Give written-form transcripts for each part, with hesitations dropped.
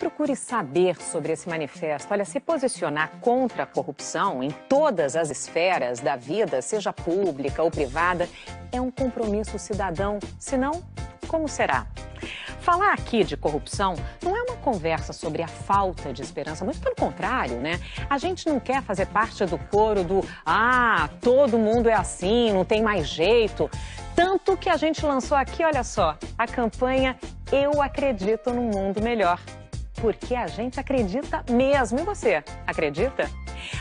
Procure saber sobre esse manifesto. Olha, se posicionar contra a corrupção em todas as esferas da vida, seja pública ou privada, é um compromisso cidadão. Senão, como será? Falar aqui de corrupção não é uma conversa sobre a falta de esperança, muito pelo contrário, né? A gente não quer fazer parte do coro do todo mundo é assim, não tem mais jeito. Tanto que a gente lançou aqui, olha só, a campanha Eu Acredito num Mundo Melhor. Porque a gente acredita mesmo. E você, acredita?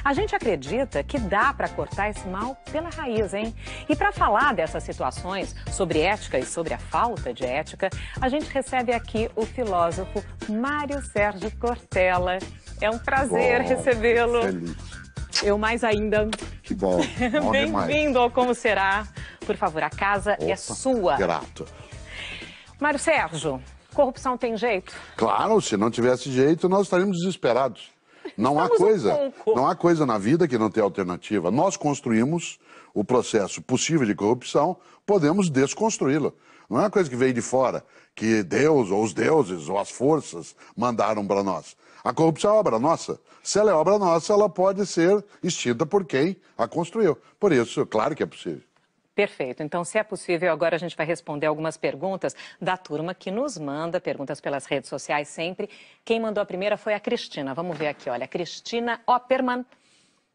A gente acredita que dá para cortar esse mal pela raiz, hein? E para falar dessas situações, sobre ética e sobre a falta de ética, a gente recebe aqui o filósofo Mário Sérgio Cortella. É um prazer recebê-lo. Feliz. Eu mais ainda. Que bom. Bem-vindo ao Como Será. Por favor, a casa é sua. Grato. Mário Sérgio, corrupção tem jeito? Claro, se não tivesse jeito, nós estaríamos desesperados. Não há coisa na vida que não tenha alternativa. Nós construímos o processo possível de corrupção, podemos desconstruí-lo. Não é uma coisa que veio de fora, que Deus, ou os deuses, ou as forças mandaram para nós. A corrupção é obra nossa. Se ela é obra nossa, ela pode ser extinta por quem a construiu. Por isso, claro que é possível. Perfeito. Então, se é possível, agora a gente vai responder algumas perguntas da turma que nos manda perguntas pelas redes sociais sempre. Quem mandou a primeira foi a Cristina. Vamos ver aqui, olha. Cristina Opperman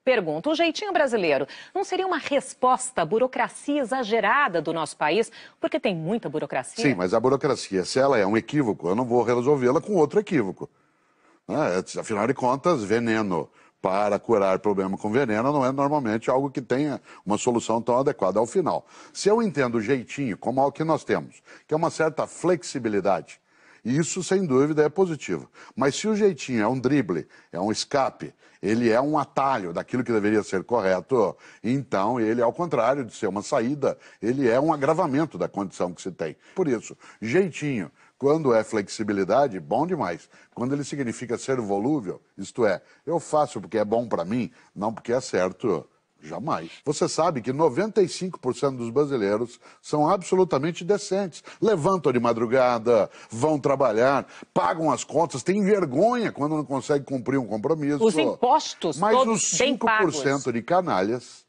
pergunta: o jeitinho brasileiro não seria uma resposta à burocracia exagerada do nosso país? Porque tem muita burocracia. Sim, mas a burocracia, se ela é um equívoco, eu não vou resolvê-la com outro equívoco. Afinal de contas, veneno para curar problema com veneno não é normalmente algo que tenha uma solução tão adequada ao final. Se eu entendo o jeitinho como algo que nós temos, que é uma certa flexibilidade, isso sem dúvida é positivo. Mas se o jeitinho é um drible, é um escape, ele é um atalho daquilo que deveria ser correto, então ele, ao contrário de ser uma saída, ele é um agravamento da condição que se tem. Por isso, jeitinho, quando é flexibilidade, bom demais. Quando ele significa ser volúvel, isto é, eu faço porque é bom para mim, não porque é certo, jamais. Você sabe que 95% dos brasileiros são absolutamente decentes. Levantam de madrugada, vão trabalhar, pagam as contas, têm vergonha quando não conseguem cumprir um compromisso. Os impostos, mas todos os bem pagos. 5% de canalhas,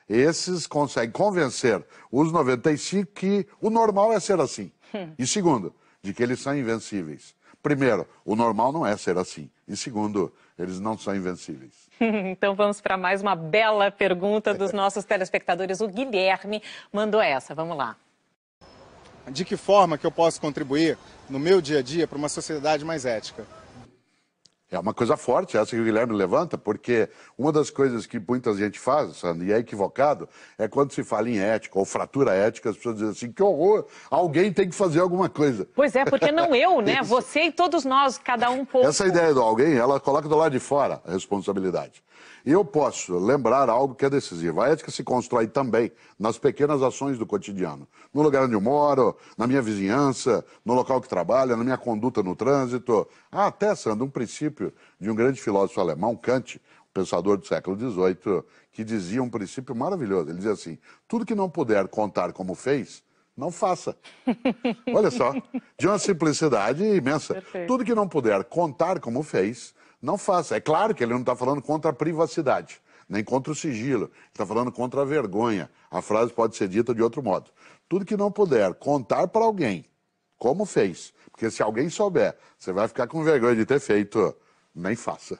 esses conseguem convencer os 95% que o normal é ser assim. E segundo, de que eles são invencíveis. Primeiro, o normal não é ser assim. E segundo, eles não são invencíveis. Então vamos para mais uma bela pergunta dos nossos telespectadores. O Guilherme mandou essa. Vamos lá. De que forma que eu posso contribuir no meu dia a dia para uma sociedade mais ética? É uma coisa forte essa que o Guilherme levanta, porque uma das coisas que muita gente faz, Sandro, e é equivocado, é quando se fala em ética ou fratura ética, as pessoas dizem assim, que horror, alguém tem que fazer alguma coisa. Pois é, porque não eu, né? Você e todos nós, cada um pouco. Essa ideia do alguém, ela coloca do lado de fora a responsabilidade. E eu posso lembrar algo que é decisivo. A ética se constrói também nas pequenas ações do cotidiano. No lugar onde eu moro, na minha vizinhança, no local que trabalho, na minha conduta no trânsito. Há até, Sandro, um princípio de um grande filósofo alemão, Kant, pensador do século XVIII, que dizia um princípio maravilhoso. Ele dizia assim, tudo que não puder contar como fez, não faça. Olha só, de uma simplicidade imensa. Perfeito. Tudo que não puder contar como fez, não faça. É claro que ele não está falando contra a privacidade, nem contra o sigilo. Ele está falando contra a vergonha. A frase pode ser dita de outro modo. Tudo que não puder contar para alguém, como fez, porque se alguém souber, você vai ficar com vergonha de ter feito, nem faça.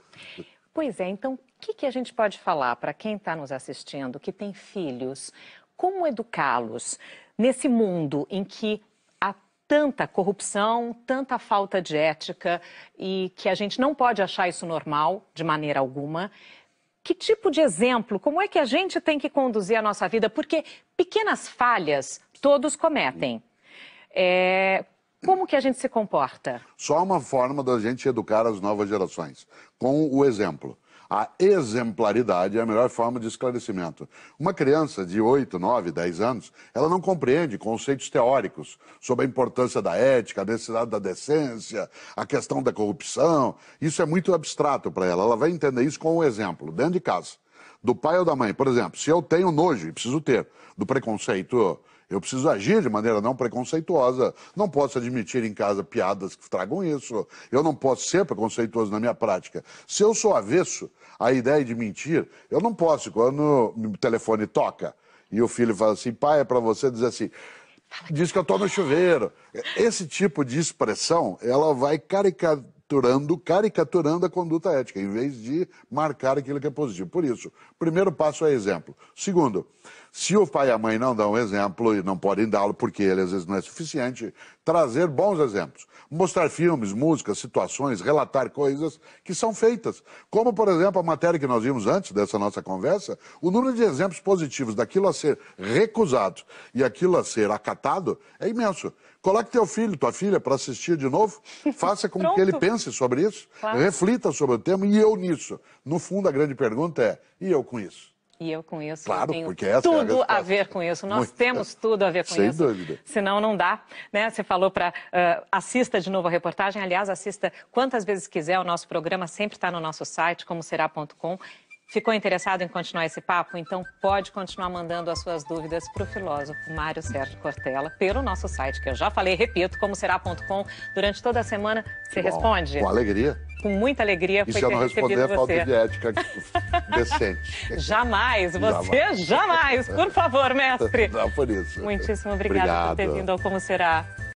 Pois é, então o que a gente pode falar para quem está nos assistindo, que tem filhos? Como educá-los nesse mundo em que há tanta corrupção, tanta falta de ética e que a gente não pode achar isso normal de maneira alguma? Que tipo de exemplo, como é que a gente tem que conduzir a nossa vida? Porque pequenas falhas todos cometem. Como que a gente se comporta? Só uma forma da gente educar as novas gerações, com o exemplo. A exemplaridade é a melhor forma de esclarecimento. Uma criança de 8, 9, 10 anos, ela não compreende conceitos teóricos sobre a importância da ética, a necessidade da decência, a questão da corrupção. Isso é muito abstrato para ela. Ela vai entender isso com um exemplo, dentro de casa. Do pai ou da mãe, por exemplo, se eu tenho nojo, e preciso ter, do preconceito, Eu preciso agir de maneira não preconceituosa. Não posso admitir em casa piadas que tragam isso. Eu não posso ser preconceituoso na minha prática. Se eu sou avesso à ideia de mentir, eu não posso, quando o telefone toca e o filho fala assim, pai, é para você dizer assim, diz que eu estou no chuveiro. Esse tipo de expressão, ela vai caricaturando a conduta ética, em vez de marcar aquilo que é positivo. Por isso, o primeiro passo é exemplo. Segundo, se o pai e a mãe não dão exemplo e não podem dá-lo porque ele às vezes não é suficiente, trazer bons exemplos. Mostrar filmes, músicas, situações, relatar coisas que são feitas. Como, por exemplo, a matéria que nós vimos antes dessa nossa conversa, o número de exemplos positivos daquilo a ser recusado e aquilo a ser acatado é imenso. Coloque teu filho, tua filha, para assistir de novo, faça com que ele pense sobre isso, claro. Reflita sobre o tema e eu nisso. No fundo, a grande pergunta é, e eu com isso? E eu com isso, claro, eu tenho porque essa tudo é a ver com isso. Nós temos tudo a ver com sem isso. Sem dúvida. Senão não dá. Né? Você falou para assista de novo a reportagem. Aliás, assista quantas vezes quiser. O nosso programa sempre está no nosso site, comoserá.com. Ficou interessado em continuar esse papo? Então pode continuar mandando as suas dúvidas para o filósofo Mário Sérgio Cortella pelo nosso site, que eu já falei, repito, comoserá.com. Durante toda a semana você responde. Com alegria. Com muita alegria. E se eu não responder, é falta de ética decente. Jamais, você jamais. Por favor, mestre. Não, por isso. Muitíssimo obrigada por ter vindo ao Como Será.